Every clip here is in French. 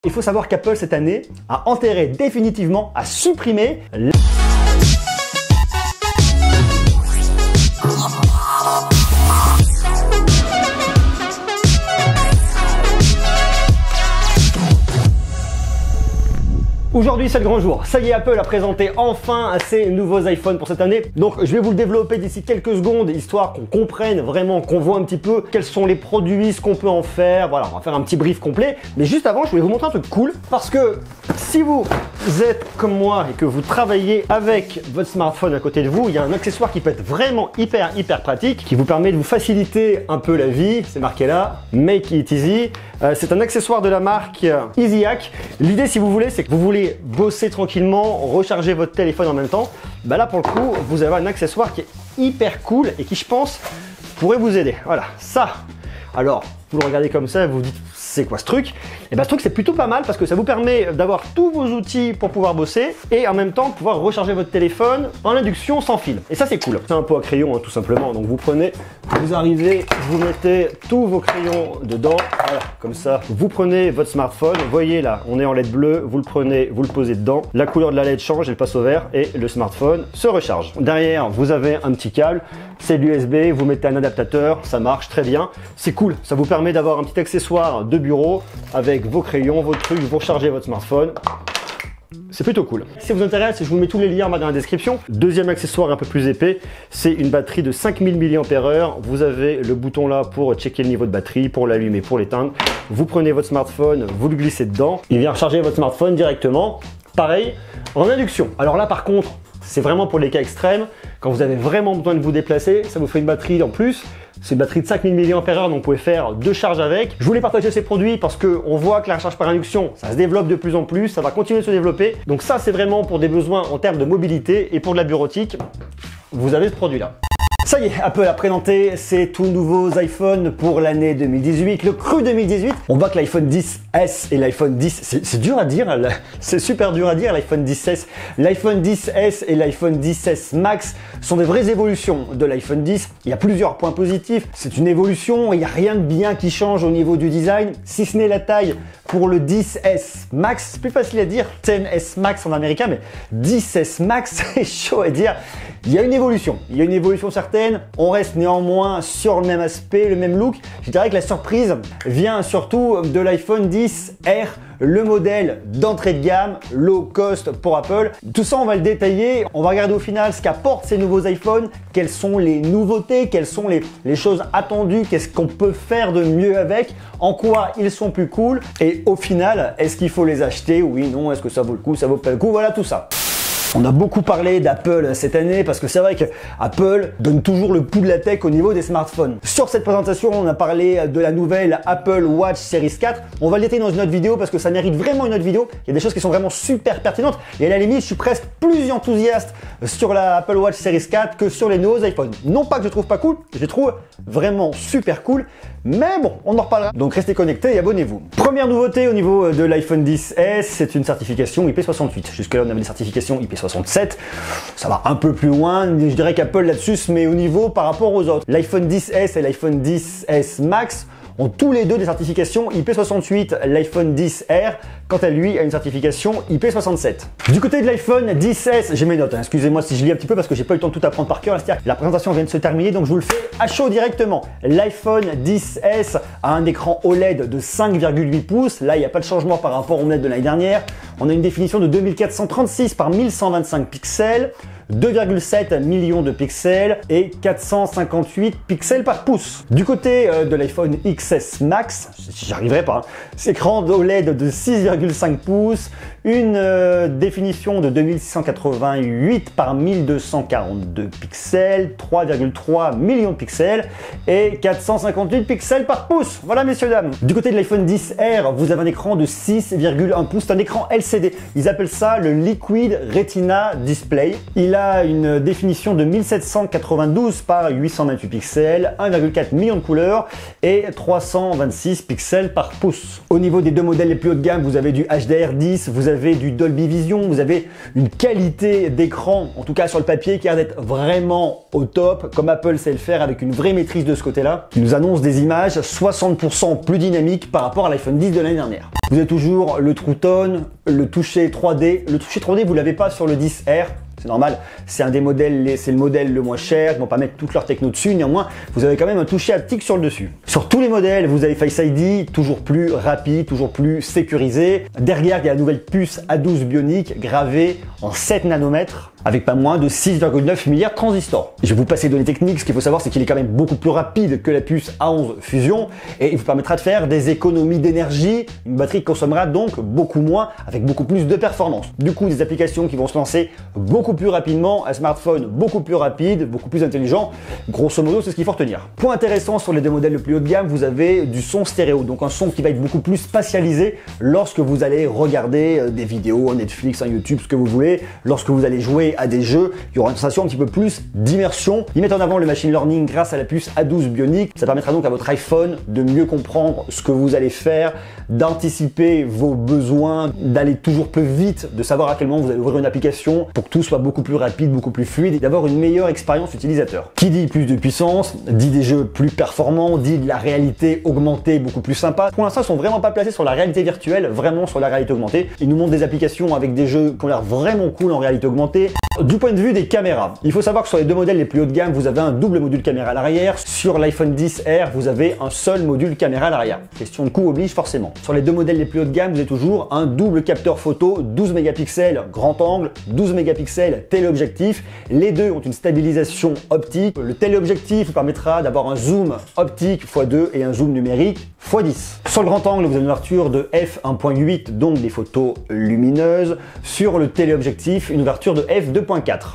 Il faut savoir qu'Apple cette année a enterré définitivement, a supprimé Aujourd'hui, c'est le grand jour. Ça y est, Apple a présenté enfin ses nouveaux iPhones pour cette année. Donc, je vais vous le développer d'ici quelques secondes, histoire qu'on comprenne vraiment, qu'on voit un petit peu quels sont les produits, ce qu'on peut en faire. Voilà, on va faire un petit brief complet. Mais juste avant, je voulais vous montrer un truc cool. Parce que si vous êtes comme moi et que vous travaillez avec votre smartphone à côté de vous, il y a un accessoire qui peut être vraiment hyper pratique, qui vous permet de vous faciliter un peu la vie. C'est marqué là, Make It Easy. C'est un accessoire de la marque EasyHack. L'idée, si vous voulez, c'est que vous voulez bosser tranquillement, recharger votre téléphone en même temps. Bah là, pour le coup, vous avez un accessoire qui est hyper cool et qui, je pense, pourrait vous aider. Voilà, ça. Alors, vous le regardez comme ça et vous vous dites, c'est quoi ce truc? Et bien ce truc c'est plutôt pas mal parce que ça vous permet d'avoir tous vos outils pour pouvoir bosser et en même temps pouvoir recharger votre téléphone en induction sans fil. Et ça c'est cool. C'est un pot à crayon hein, tout simplement. Donc vous prenez, vous arrivez, vous mettez tous vos crayons dedans. Voilà, comme ça. Vous prenez votre smartphone. Vous voyez là, on est en LED bleu. Vous le prenez, vous le posez dedans. La couleur de la LED change, elle passe au vert et le smartphone se recharge. Derrière, vous avez un petit câble. C'est de l'USB. Vous mettez un adaptateur. Ça marche très bien. C'est cool. Ça vous permet d'avoir un petit accessoire de bureau avec vos crayons, vos trucs, vous rechargez votre smartphone. C'est plutôt cool. Si ça vous intéresse, je vous mets tous les liens dans la description. Deuxième accessoire un peu plus épais, c'est une batterie de 5000 mAh. Vous avez le bouton là pour checker le niveau de batterie, pour l'allumer, pour l'éteindre. Vous prenez votre smartphone, vous le glissez dedans. Il vient recharger votre smartphone directement. Pareil, en induction. Alors là par contre, c'est vraiment pour les cas extrêmes. Quand vous avez vraiment besoin de vous déplacer, ça vous fait une batterie en plus. C'est une batterie de 5000 mAh, donc vous pouvez faire 2 charges avec. Je voulais partager ces produits parce qu'on voit que la recharge par induction, ça se développe de plus en plus, ça va continuer de se développer. Donc ça, c'est vraiment pour des besoins en termes de mobilité et pour de la bureautique, vous avez ce produit-là. Ça y est, Apple a présenté ses tout nouveaux iPhones pour l'année 2018, le cru 2018. On voit que l'iPhone 10S et l'iPhone 10, c'est dur à dire, c'est super dur à dire l'iPhone 10S. L'iPhone 10S et l'iPhone 10S Max sont des vraies évolutions de l'iPhone 10. Il y a plusieurs points positifs. C'est une évolution, il n'y a rien de bien qui change au niveau du design, si ce n'est la taille. Pour le 10S Max, c'est plus facile à dire, 10S Max en américain, mais 10S Max, c'est chaud à dire. Il y a une évolution certaine, on reste néanmoins sur le même aspect, le même look. Je dirais que la surprise vient surtout de l'iPhone 10R, le modèle d'entrée de gamme, low cost pour Apple. Tout ça, on va le détailler. On va regarder au final ce qu'apportent ces nouveaux iPhones, quelles sont les nouveautés, quelles sont les choses attendues, qu'est-ce qu'on peut faire de mieux avec, en quoi ils sont plus cool et au final, est-ce qu'il faut les acheter? Oui, non, est-ce que ça vaut le coup, ça vaut pas le coup? Voilà tout ça. On a beaucoup parlé d'Apple cette année parce que c'est vrai que Apple donne toujours le pouls de la tech au niveau des smartphones. Sur cette présentation, on a parlé de la nouvelle Apple Watch Series 4. On va le détailler dans une autre vidéo parce que ça mérite vraiment une autre vidéo. Il y a des choses qui sont vraiment super pertinentes et à la limite, je suis presque plus enthousiaste sur la Apple Watch Series 4 que sur les nouveaux iPhones. Non pas que je trouve pas cool, je les trouve vraiment super cool. Mais bon, on en reparlera. Donc restez connectés et abonnez-vous. Première nouveauté au niveau de l'iPhone 10S, c'est une certification IP68. Jusque-là, on avait des certifications IP67. Ça va un peu plus loin. Je dirais qu'Apple là-dessus se met au niveau par rapport aux autres. L'iPhone 10S et l'iPhone 10S Max ont tous les deux des certifications IP68. L'iPhone 10R, quant à lui, a une certification IP67. Du côté de l'iPhone 10S, j'ai mes notes, hein. Excusez-moi si je lis un petit peu parce que j'ai pas eu le temps de tout apprendre par cœur. La présentation vient de se terminer, donc je vous le fais à chaud directement. L'iPhone 10S a un écran OLED de 5,8 pouces. Là, il n'y a pas de changement par rapport au OLED de l'année dernière. On a une définition de 2436 par 1125 pixels. 2,7 millions de pixels et 458 pixels par pouce. Du côté de l'iPhone XS Max, j'y arriverai pas, hein, écran OLED de 6,5 pouces, une définition de 2688 par 1242 pixels, 3,3 millions de pixels et 458 pixels par pouce. Voilà messieurs dames. Du côté de l'iPhone 10R, vous avez un écran de 6,1 pouces, c'est un écran LCD. Ils appellent ça le Liquid Retina Display. Il a une définition de 1792 par 828 pixels, 1,4 million de couleurs et 326 pixels par pouce. Au niveau des deux modèles les plus haut de gamme, vous avez du HDR10, vous avez du Dolby Vision, vous avez une qualité d'écran, en tout cas sur le papier, qui a l'air d'être vraiment au top, comme Apple sait le faire avec une vraie maîtrise de ce côté-là. Il nous annonce des images 60% plus dynamiques par rapport à l'iPhone 10 de l'année dernière. Vous avez toujours le True Tone, le toucher 3D. Le toucher 3D, vous l'avez pas sur le 10R. C'est normal, c'est un des modèles, c'est le modèle le moins cher, ils vont pas mettre toute leur techno dessus, néanmoins, vous avez quand même un toucher haptique sur le dessus. Sur tous les modèles, vous avez Face ID, toujours plus rapide, toujours plus sécurisé. Derrière, il y a la nouvelle puce A12 Bionic gravée en 7 nanomètres, avec pas moins de 6,9 milliards de transistors. Je vais vous passer les données techniques, ce qu'il faut savoir c'est qu'il est quand même beaucoup plus rapide que la puce A11 Fusion et il vous permettra de faire des économies d'énergie, une batterie qui consommera donc beaucoup moins avec beaucoup plus de performance. Du coup, des applications qui vont se lancer beaucoup plus rapidement, un smartphone beaucoup plus rapide, beaucoup plus intelligent. Grosso modo, c'est ce qu'il faut retenir. Point intéressant sur les deux modèles le plus haut de gamme, vous avez du son stéréo, donc un son qui va être beaucoup plus spatialisé lorsque vous allez regarder des vidéos, Netflix, YouTube, ce que vous voulez, lorsque vous allez jouer à des jeux, il y aura une sensation un petit peu plus d'immersion. Ils mettent en avant le machine learning grâce à la puce A12 Bionic. Ça permettra donc à votre iPhone de mieux comprendre ce que vous allez faire, d'anticiper vos besoins, d'aller toujours plus vite, de savoir à quel moment vous allez ouvrir une application pour que tout soit beaucoup plus rapide, beaucoup plus fluide et d'avoir une meilleure expérience utilisateur. Qui dit plus de puissance, dit des jeux plus performants, dit de la réalité augmentée beaucoup plus sympa. Pour l'instant, ils sont vraiment pas placés sur la réalité virtuelle, vraiment sur la réalité augmentée. Ils nous montrent des applications avec des jeux qui ont l'air vraiment cool en réalité augmentée. Du point de vue des caméras, il faut savoir que sur les deux modèles les plus haut de gamme, vous avez un double module caméra à l'arrière. Sur l'iPhone 10R, vous avez un seul module caméra à l'arrière. Question de coût oblige forcément. Sur les deux modèles les plus haut de gamme, vous avez toujours un double capteur photo, 12 mégapixels grand angle, 12 mégapixels téléobjectif. Les deux ont une stabilisation optique. Le téléobjectif vous permettra d'avoir un zoom optique x2 et un zoom numérique x10. Sur le grand angle, vous avez une ouverture de f1.8, donc des photos lumineuses. Sur le téléobjectif, une ouverture de f2.4.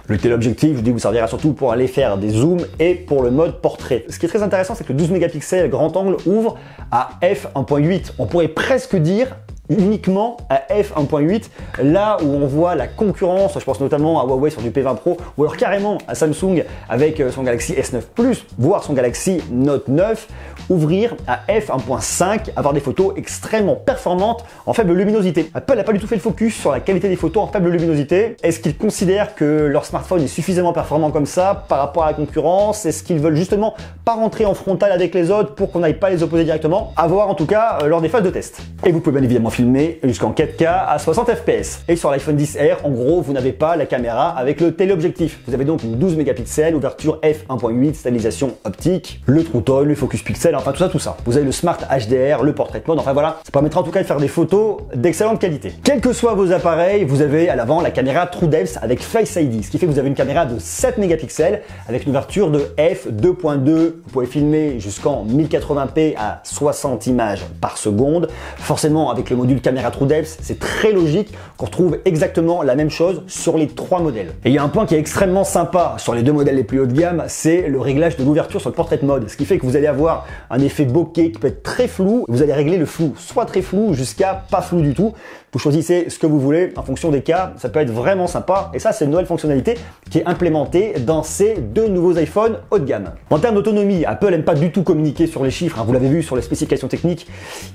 Le téléobjectif, je dis, vous servira surtout pour aller faire des zooms et pour le mode portrait. Ce qui est très intéressant, c'est que le 12 mégapixels grand angle ouvre à f1.8. On pourrait presque dire uniquement à f1.8, là où on voit la concurrence, je pense notamment à Huawei sur du P20 Pro, ou alors carrément à Samsung avec son Galaxy S9 Plus, voire son Galaxy Note 9, ouvrir à f1.5, avoir des photos extrêmement performantes en faible luminosité. Apple n'a pas du tout fait le focus sur la qualité des photos en faible luminosité. Est-ce qu'ils considèrent que leur smartphone est suffisamment performant comme ça par rapport à la concurrence? Est-ce qu'ils veulent justement pas rentrer en frontal avec les autres pour qu'on n'aille pas les opposer directement? À voir en tout cas lors des phases de test. Et vous pouvez bien évidemment filmer jusqu'en 4K à 60 fps. Et sur l'iPhone 10R, en gros, vous n'avez pas la caméra avec le téléobjectif. Vous avez donc une 12 mégapixels, ouverture f1.8, stabilisation optique, le True Tone, le focus pixel, enfin tout ça. Vous avez le Smart HDR, le Portrait Mode, enfin voilà, ça permettra en tout cas de faire des photos d'excellente qualité. Quels que soient vos appareils, vous avez à l'avant la caméra TrueDepth avec Face ID, ce qui fait que vous avez une caméra de 7 mégapixels avec une ouverture de f2.2. Vous pouvez filmer jusqu'en 1080p à 60 images par seconde. Forcément, avec le module caméra TrueDepth, c'est très logique qu'on retrouve exactement la même chose sur les trois modèles. Et il y a un point qui est extrêmement sympa sur les deux modèles les plus haut de gamme, c'est le réglage de l'ouverture sur le Portrait Mode, ce qui fait que vous allez avoir un effet bokeh qui peut être très flou. Vous allez régler le flou, soit très flou jusqu'à pas flou du tout. Vous choisissez ce que vous voulez en fonction des cas, ça peut être vraiment sympa. Et ça, c'est une nouvelle fonctionnalité qui est implémentée dans ces deux nouveaux iPhones haut de gamme. En termes d'autonomie, Apple n'aime pas du tout communiquer sur les chiffres, hein. Vous l'avez vu sur les spécifications techniques,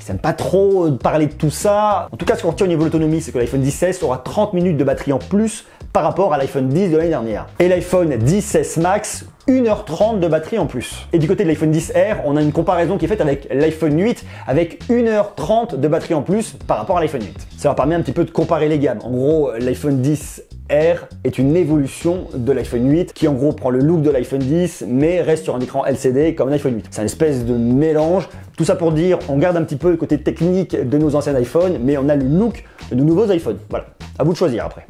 ils n'aiment pas trop parler de tout ça. En tout cas, ce qu'on retient au niveau de l'autonomie, c'est que l'iPhone 10S aura 30 minutes de batterie en plus par rapport à l'iPhone 10 de l'année dernière. Et l'iPhone 10S Max, 1h30 de batterie en plus. Et du côté de l'iPhone 10R, on a une comparaison qui est faite avec l'iPhone 8 avec 1h30 de batterie en plus par rapport à l'iPhone 8. Ça leur permet un petit peu de comparer les gammes. En gros, l'iPhone 10R est une évolution de l'iPhone 8 qui en gros prend le look de l'iPhone 10 mais reste sur un écran LCD comme l'iPhone 8. C'est une espèce de mélange. Tout ça pour dire, on garde un petit peu le côté technique de nos anciens iPhones mais on a le look de nos nouveaux iPhones. Voilà, à vous de choisir après.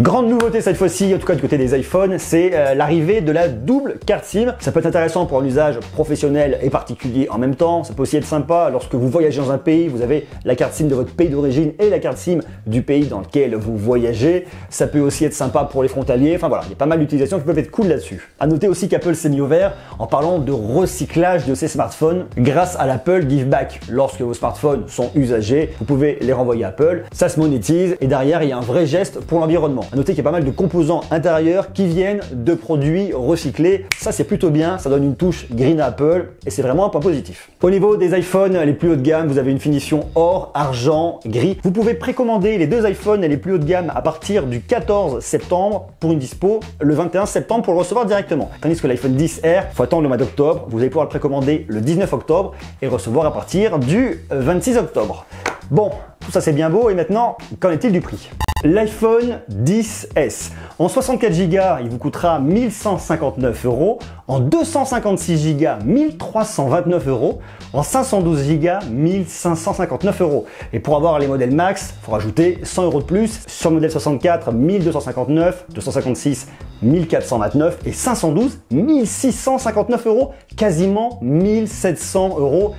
Grande nouveauté cette fois-ci, en tout cas du côté des iPhones, c'est l'arrivée de la double carte SIM. Ça peut être intéressant pour un usage professionnel et particulier en même temps. Ça peut aussi être sympa lorsque vous voyagez dans un pays, vous avez la carte SIM de votre pays d'origine et la carte SIM du pays dans lequel vous voyagez. Ça peut aussi être sympa pour les frontaliers. Enfin voilà, il y a pas mal d'utilisations qui peuvent être cool là-dessus. À noter aussi qu'Apple s'est mis au vert en parlant de recyclage de ses smartphones grâce à l'Apple Give Back. Lorsque vos smartphones sont usagés, vous pouvez les renvoyer à Apple. Ça se monétise et derrière, il y a un vrai geste pour l'environnement. À noter qu'il y a pas mal de composants intérieurs qui viennent de produits recyclés. Ça, c'est plutôt bien, ça donne une touche green Apple et c'est vraiment un point positif. Au niveau des iPhones les plus haut de gamme, vous avez une finition or, argent, gris. Vous pouvez précommander les deux iPhones les plus haut de gamme à partir du 14 septembre pour une dispo le 21 septembre pour le recevoir directement. Tandis que l'iPhone XR, faut attendre le mois d'octobre. Vous allez pouvoir le précommander le 19 octobre et recevoir à partir du 26 octobre. Bon, tout ça c'est bien beau et maintenant, qu'en est-il du prix? L'iPhone XS. En 64 Go, il vous coûtera 1159 €. En 256 Go, 1329 €. En 512 Go, 1559 €. Et pour avoir les modèles max, il faut rajouter 100 € de plus. Sur le modèle 64, 1259, 256, 1429 et 512, 1659 €. Quasiment 1700 €.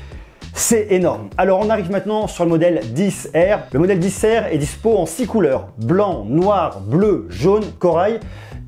C'est énorme. Alors on arrive maintenant sur le modèle XR. Le modèle XR est dispo en 6 couleurs. Blanc, noir, bleu, jaune, corail.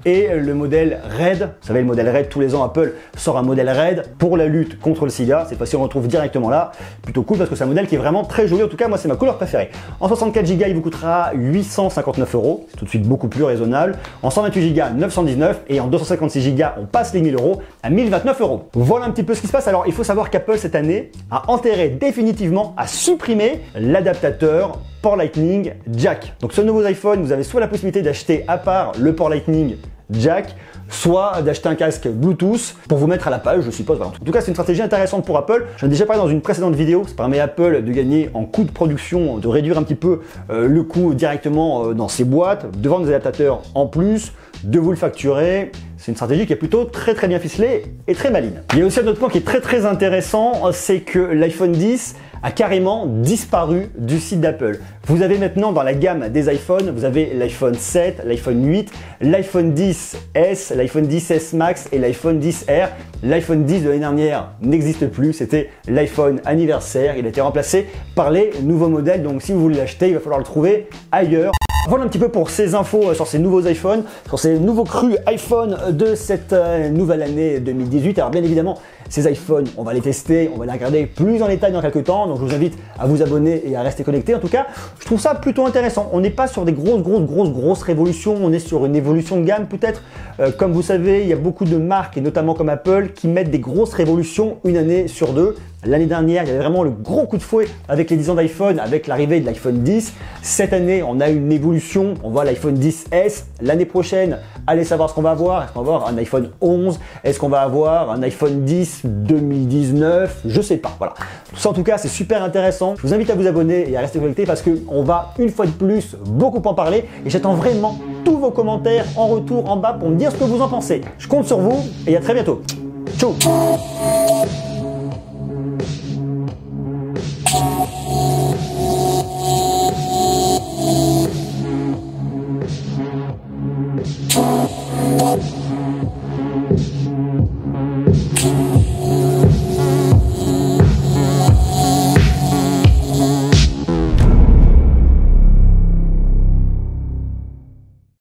Et le modèle Red, vous savez le modèle Red, tous les ans Apple sort un modèle Red pour la lutte contre le sida. Cette fois-ci on le retrouve directement là. Plutôt cool parce que c'est un modèle qui est vraiment très joli. En tout cas moi c'est ma couleur préférée. En 64 Go il vous coûtera 859 €. C'est tout de suite beaucoup plus raisonnable. En 128 Go 919 et en 256 Go on passe les 1000 € à 1029 €. Voilà un petit peu ce qui se passe. Alors il faut savoir qu'Apple cette année a enterré définitivement, a supprimé l'adaptateur port Lightning Jack. Donc sur le nouveau iPhone, vous avez soit la possibilité d'acheter à part le port Lightning Jack, soit d'acheter un casque Bluetooth pour vous mettre à la page, je suppose. Voilà. En tout cas, c'est une stratégie intéressante pour Apple. J'en ai déjà parlé dans une précédente vidéo. Ça permet à Apple de gagner en coût de production, de réduire un petit peu le coût directement dans ses boîtes, de vendre des adaptateurs en plus, de vous le facturer. C'est une stratégie qui est plutôt très bien ficelée et très maligne. Il y a aussi un autre point qui est très intéressant, c'est que l'iPhone X a carrément disparu du site d'Apple. Vous avez maintenant dans la gamme des iPhones, vous avez l'iPhone 7, l'iPhone 8, l'iPhone 10S, l'iPhone 10S Max et l'iPhone 10R. L'iPhone 10 de l'année dernière n'existe plus, c'était l'iPhone anniversaire. Il a été remplacé par les nouveaux modèles, donc si vous voulez l'acheter, il va falloir le trouver ailleurs. Voilà un petit peu pour ces infos sur ces nouveaux iPhones, sur ces nouveaux crus iPhone de cette nouvelle année 2018. Alors bien évidemment, ces iPhones, on va les tester, on va les regarder plus en détail dans quelques temps. Donc je vous invite à vous abonner et à rester connecté. En tout cas, je trouve ça plutôt intéressant. On n'est pas sur des grosses révolutions, on est sur une évolution de gamme peut-être. Comme vous savez, il y a beaucoup de marques, et notamment comme Apple, qui mettent des grosses révolutions une année sur deux. L'année dernière, il y avait vraiment le gros coup de fouet avec les 10 ans d'iPhone, avec l'arrivée de l'iPhone 10. Cette année, on a une évolution. On voit l'iPhone 10S. L'année prochaine, allez savoir ce qu'on va avoir. Est-ce qu'on va avoir un iPhone 11? Est-ce qu'on va avoir un iPhone 10 2019? Je sais pas. Voilà. Tout ça, en tout cas, c'est super intéressant. Je vous invite à vous abonner et à rester connecté parce qu'on va une fois de plus beaucoup en parler. Et j'attends vraiment tous vos commentaires en retour en bas pour me dire ce que vous en pensez. Je compte sur vous et à très bientôt. Ciao!